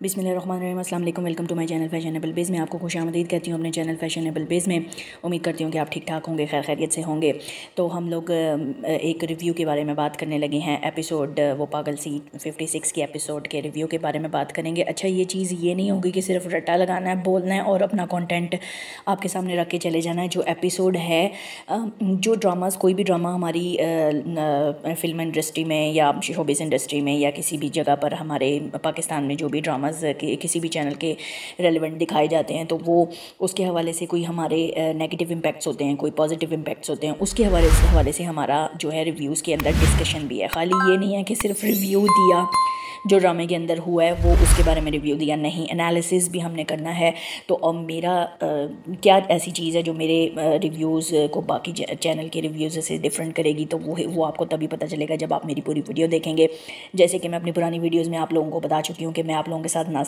बिस्मिल्लाहिर्रहमानिर्रहीम, अस्सलाम वालेकुम, welcome to my channel fashionable base. मैं आपको खुशामदीद कहती हूँ अपने चैनल फैशनेबल बेस में। उम्मीद करती हूँ कि आप ठीक ठाक होंगे, खैर खैरियत से होंगे। तो हम लोग एक रिव्यू के बारे में बात करने लगे हैं। एपिसोड वो पागल सी 56 के एपिसोड के रिव्यू के बारे में बात करेंगे। अच्छा, ये चीज़ ये नहीं होगी कि सिर्फ रट्टा लगाना है, बोलना है और अपना कंटेंट आपके सामने रख के चले जाना है। जो एपिसोड है, जो ड्रामास, कोई भी ड्रामा हमारी फिल्म इंडस्ट्री में या शोबिस इंडस्ट्री में या किसी भी जगह पर हमारे पाकिस्तान में जो भी ड्रामाज किसी भी चैनल के रेलेवेंट दिखाए जाते हैं, तो वो उसके हवाले से कोई हमारे नेगेटिव इम्पैक्ट्स होते हैं, कोई पॉजिटिव इम्पैक्ट्स होते हैं। उसके हवाले से हमारा जो है रिव्यूज़ के अंदर डिस्कशन भी है। खाली ये नहीं है कि सिर्फ रिव्यू दिया, जो ड्रामे के अंदर हुआ है वो उसके बारे में रिव्यू दिया, नहीं, एनालिसिस भी हमने करना है। तो अब मेरा क्या ऐसी चीज़ है जो मेरे रिव्यूज़ को बाकी चैनल के रिव्यूज़ से डिफरेंट करेगी, तो वो आपको तभी पता चलेगा जब आप मेरी पूरी वीडियो देखेंगे। जैसे कि मैं अपनी पुरानी वीडियोज़ में आप लोगों को बता चुकी हूँ कि मैं आप लोगों के साथ ना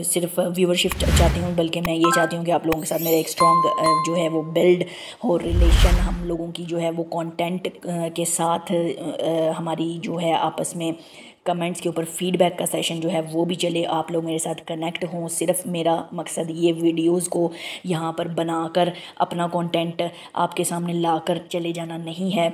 सिर्फ व्यूवरशिप चाहती हूँ, बल्कि मैं ये चाहती हूँ कि आप लोगों के साथ मेरा एक स्ट्रॉन्ग जो है वो बिल्ड हो रिलेशन, हम लोगों की जो है वो कंटेंट के साथ हमारी जो है आपस में कमेंट्स के ऊपर फीडबैक का सेशन जो है वो भी चले, आप लोग मेरे साथ कनेक्ट हों। सिर्फ मेरा मकसद ये वीडियोस को यहाँ पर बनाकर अपना कंटेंट आपके सामने लाकर चले जाना नहीं है,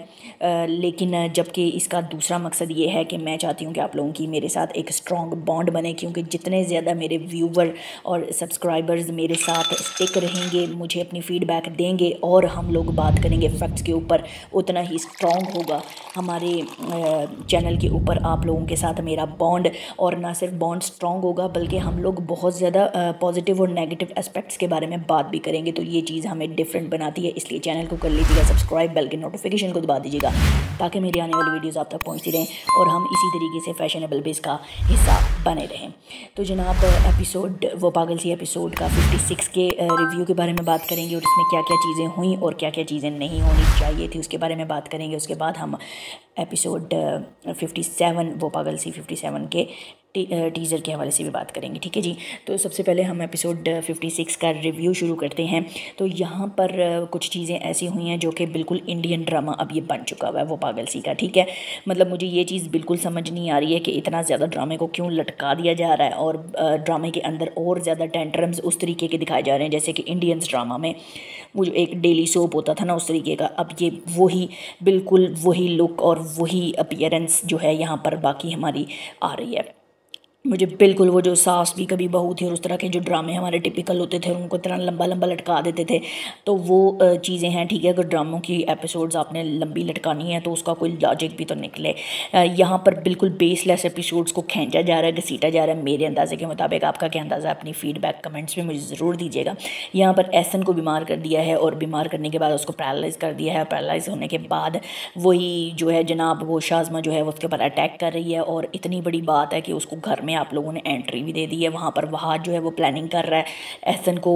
लेकिन जबकि इसका दूसरा मकसद ये है कि मैं चाहती हूँ कि आप लोगों की मेरे साथ एक स्ट्रॉन्ग बॉन्ड बने, क्योंकि जितने ज़्यादा मेरे व्यूवर और सब्सक्राइबर्स मेरे साथ स्टिक रहेंगे, मुझे अपनी फ़ीडबैक देंगे और हम लोग बात करेंगे फैक्ट्स के ऊपर, उतना ही स्ट्रॉन्ग होगा हमारे चैनल के ऊपर आप लोगों के साथ मेरा बॉन्ड। और ना सिर्फ बॉन्ड स्ट्रॉन्ग होगा, बल्कि हम लोग बहुत ज़्यादा पॉजिटिव और नेगेटिव एस्पेक्ट्स के बारे में बात भी करेंगे। तो ये चीज़ हमें डिफरेंट बनाती है, इसलिए चैनल को कर लीजिएगा सब्सक्राइब, बेल के नोटिफिकेशन को दबा दीजिएगा ताकि मेरी आने वाली वीडियोज़ आप तक पहुँचती रहें और हम इसी तरीके से फैशनेबल बेस का हिस्सा बने रहें। तो जनाब, एपिसोड वो पागल सी एपिसोड का 56 के रिव्यू के बारे में बात करेंगे और इसमें क्या क्या चीज़ें हुई और क्या क्या चीज़ें नहीं होनी चाहिए थी उसके बारे में बात करेंगे। उसके बाद हम एपिसोड 57 वो पागल सी 57 के टीज़र के हवाले से भी बात करेंगे, ठीक है जी। तो सबसे पहले हम एपिसोड 56 का रिव्यू शुरू करते हैं। तो यहाँ पर कुछ चीज़ें ऐसी हुई हैं जो कि बिल्कुल इंडियन ड्रामा अब ये बन चुका हुआ है वो पागल सी का, ठीक है। मतलब मुझे ये चीज़ बिल्कुल समझ नहीं आ रही है कि इतना ज़्यादा ड्रामे को क्यों लटका दिया जा रहा है और ड्रामे के अंदर और ज़्यादा टेंट्रम्स उस तरीके के दिखाए जा रहे हैं जैसे कि इंडियंस ड्रामा में वो जो एक डेली सोप होता था ना, उस तरीके का। अब ये वही बिल्कुल वही लुक और वही अपीयरेंस जो है यहाँ पर बाकी हमारी आ रही है। मुझे बिल्कुल वो जो सास भी कभी बहू थी और उस तरह के जो ड्रामे हमारे टिपिकल होते थे, उनको इतना लंबा लंबा लटका देते थे, तो वो चीज़ें हैं, ठीक है। अगर ड्रामों की एपिसोड्स आपने लंबी लटकानी है तो उसका कोई लॉजिक भी तो निकले। यहाँ पर बिल्कुल बेसलेस एपिसोड्स को खींचा जा रहा है, घसीटा जा रहा है मेरे अंदाजे के मुताबिक। आपका क्या अंदाज़ा है? अपनी फीडबैक कमेंट्स में मुझे ज़रूर दीजिएगा। यहाँ पर एहसन को बीमार कर दिया है और बीमार करने के बाद उसको पैरालाइज़ कर दिया है। पैरालाइज़ होने के बाद वही जो है जनाब वो शाज़मा जो है वो उसके ऊपर अटैक कर रही है और इतनी बड़ी बात है कि उसको घर में आप लोगों ने एंट्री भी दे दी है। वहाँ पर वहाज जो है वो प्लानिंग कर रहा है एहसन को,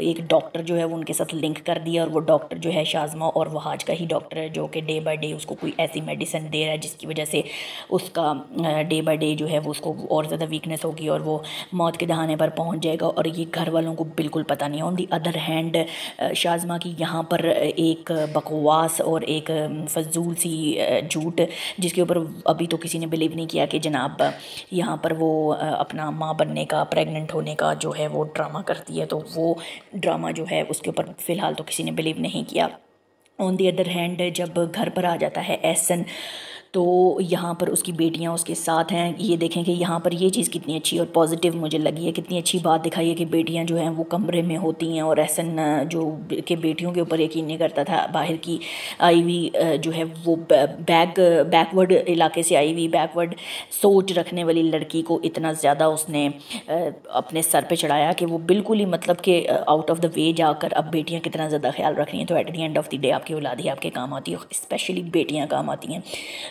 एक डॉक्टर जो है वो उनके साथ लिंक कर दिया और वो डॉक्टर जो है शाज़मा और वहाज का ही डॉक्टर है, जो कि डे बाय डे उसको कोई ऐसी मेडिसिन दे रहा है जिसकी वजह से उसका डे बाय डे जो है वो उसको और ज़्यादा वीकनेस होगी और वो मौत के दहाने पर पहुँच जाएगा। और ये घर वालों को बिल्कुल पता नहीं है। On the other hand Shazma की यहाँ पर एक बकवास और एक फजूल सी झूठ, जिसके ऊपर अभी तो किसी ने बिलीव नहीं किया कि जनाब यहाँ पर वो अपना माँ बनने का, प्रेग्नेंट होने का जो है वो ड्रामा करती है, तो वो ड्रामा जो है उसके ऊपर फ़िलहाल तो किसी ने बिलीव नहीं किया। ऑन दी अदर हैंड जब घर पर आ जाता है एहसन, तो यहाँ पर उसकी बेटियाँ उसके साथ हैं। ये देखें कि यहाँ पर ये चीज़ कितनी अच्छी और पॉजिटिव मुझे लगी है, कितनी अच्छी बात दिखाई है कि बेटियाँ जो हैं वो कमरे में होती हैं और एहसन जो के बेटियों के ऊपर यकीन नहीं करता था। बाहर की आई हुई जो है वो बैकवर्ड इलाके से आई हुई, बैकवर्ड सोच रखने वाली लड़की को इतना ज़्यादा उसने अपने सर पे चढ़ाया कि वो बिल्कुल ही मतलब कि आउट ऑफ द वे जाकर अब बेटियाँ कितना ज़्यादा ख्याल रख रही हैं। तो eight the end of the day आपकी औलाद ही आपके काम आती है, स्पेशली बेटियाँ काम आती हैं।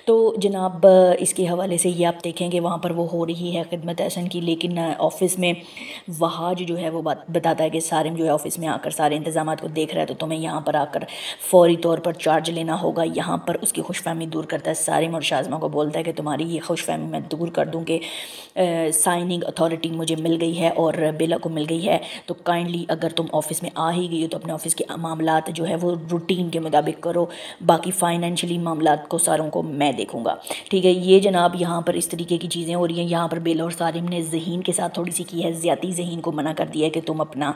तो जनाब इसके हवाले से ये आप देखें कि वहाँ पर वो हो रही है खिदमत एहसन की, लेकिन ऑफ़िस में वहाज जो है वो बताता है कि सारिम जो है ऑफ़िस में आकर सारे इंतज़ामात को देख रहा है, तो तुम्हें यहाँ पर आकर फ़ौरी तौर पर चार्ज लेना होगा। यहाँ पर उसकी खुशफहमी दूर करता है सारिम और शाज़मा को बोलता है कि तुम्हारी ये खुशफहमी मैं दूर कर दूँ कि साइनिंग अथॉरिटी मुझे मिल गई है और बेला को मिल गई है, तो काइंडली अगर तुम ऑफ़िस में आ ही गई हो तो अपने ऑफ़िस के मामलात जो है वो रूटीन के मुताबिक करो, बाकी फ़ाइनेंशियली मामलात को सारों को मैं देखूँगा। ठीक है, ये जनाब यहाँ पर इस तरीके की चीज़ें हो रही हैं। यहाँ पर बेला और सारिम ने ज़हीन के साथ थोड़ी सी की है ज़्यादती। ज़हीन को मना कर दिया है कि तुम अपना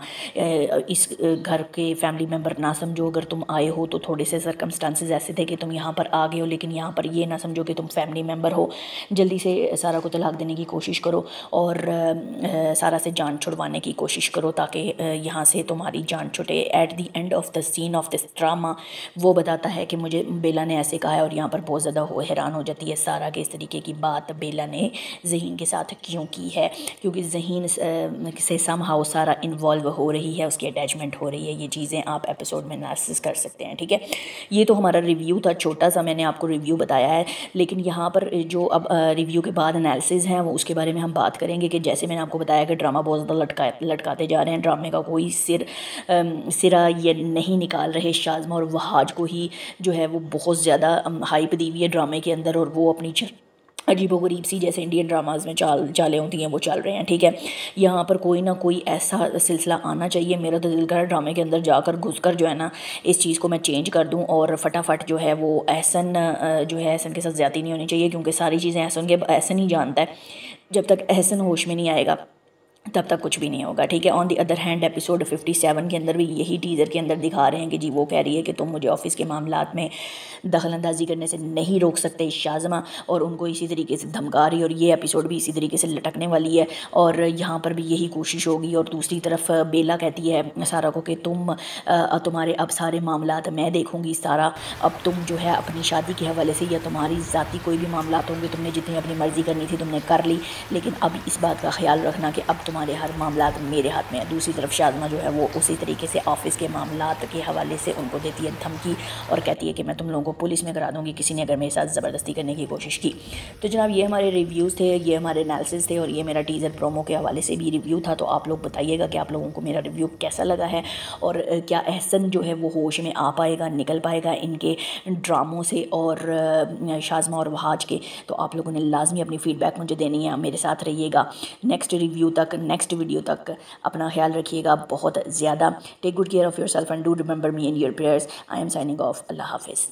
इस घर के फैमिली मेम्बर ना समझो, अगर तुम आए हो तो थोड़े से सर्कमस्टांसेस ऐसे थे कि तुम यहाँ पर आ गए हो, लेकिन यहाँ पर ये ना समझो कि तुम फैमिली मेम्बर हो। जल्दी से सारा को तलाक देने की कोशिश करो और सारा से जान छुड़वाने की कोशिश करो ताकि यहाँ से तुम्हारी जान छुटे। At the end of the scene of this drama वो बताता है कि मुझे बेला ने ऐसे कहा है, और यहाँ पर बहुत ज़्यादा हैरान हो जाती है सारा कि इस तरीके की बात बेला ने ज़हीन के साथ क्यों की है, क्योंकि ज़हीन से समहाउ सारा इन्वॉल्व हो रही है, उसकी अटैचमेंट हो रही है। ये चीज़ें आप एपिसोड में एनालिसिस कर सकते हैं। ठीक है, ये तो हमारा रिव्यू था, छोटा सा मैंने आपको रिव्यू बताया है, लेकिन यहाँ पर जो अब रिव्यू के बाद एनालिसिस है वो उसके बारे में हम बात करेंगे कि जैसे मैंने आपको बताया कि ड्रामा बहुत ज़्यादा लटकाते जा रहे हैं। ड्रामे का कोई सिरा ये नहीं निकाल रहे। शाज़मा और वहाज को ही जो है वो बहुत ज़्यादा हाइप दी हुई है ड्रामे के अंदर, और वो अपनी अजीबो गरीब सी जैसे इंडियन ड्रामाज में चालें होती हैं वो चल रहे हैं। ठीक है, यहाँ पर कोई ना कोई ऐसा सिलसिला आना चाहिए। मेरा तो दिल कर ड्रामे के अंदर जाकर घुसकर जो है ना इस चीज़ को मैं चेंज कर दूँ, और फटाफट जो है वो एहसन जो है एहसन के साथ ज़्यादती नहीं होनी चाहिए, क्योंकि सारी चीज़ें एहसन ही जानता है। जब तक एहसन होश में नहीं आएगा तब तक कुछ भी नहीं होगा। ठीक है, on the other hand episode 57 के अंदर भी यही टीज़र के अंदर दिखा रहे हैं कि जी वो कह रही है कि तुम मुझे ऑफिस के मामलात में दखल अंदाजी करने से नहीं रोक सकते शाज़मा, और उनको इसी तरीके से धमका रही है, और ये एपिसोड भी इसी तरीके से लटकने वाली है, और यहाँ पर भी यही कोशिश होगी। और दूसरी तरफ बेला कहती है सारा को कि तुम्हारे अब सारे मामलात मैं देखूँगी सारा, अब तुम जो है अपनी शादी के हवाले से या तुम्हारी ज़ाती कोई भी मामलात होंगे, तुमने जितनी अपनी मर्ज़ी करनी थी तुमने कर ली, लेकिन अब इस बात का ख्याल रखना कि अब तुम्हारे हर मामलात मेरे हाथ में है। दूसरी तरफ शाज़मा जो है वो उसी तरीके से ऑफिस के मामलात के हवाले से उनको देती है धमकी, और कहती है कि मैं तुम लोगों को पुलिस में करा दूंगी किसी ने अगर मेरे साथ ज़बरदस्ती करने की कोशिश की। तो जनाब ये हमारे रिव्यूज़ थे, ये हमारे एनालिसिस थे, और ये मेरा टीज़र प्रोमो के हवाले से भी रिव्यू था। तो आप लोग बताइएगा कि आप लोगों को मेरा रिव्यू कैसा लगा है, और क्या एहसन जो है वो होश में आ पाएगा, निकल पाएगा इनके ड्रामों से और शाज़मा और वहाज के। तो आप लोगों ने लाजमी अपनी फ़ीडबैक मुझे देनी है। मेरे साथ रहिएगा नेक्स्ट रिव्यू तक, नेक्स्ट वीडियो तक। अपना ख्याल रखिएगा बहुत ज़्यादा। Take good care of yourself and do remember me in your prayers. I am signing off. अल्लाह हाफिज़।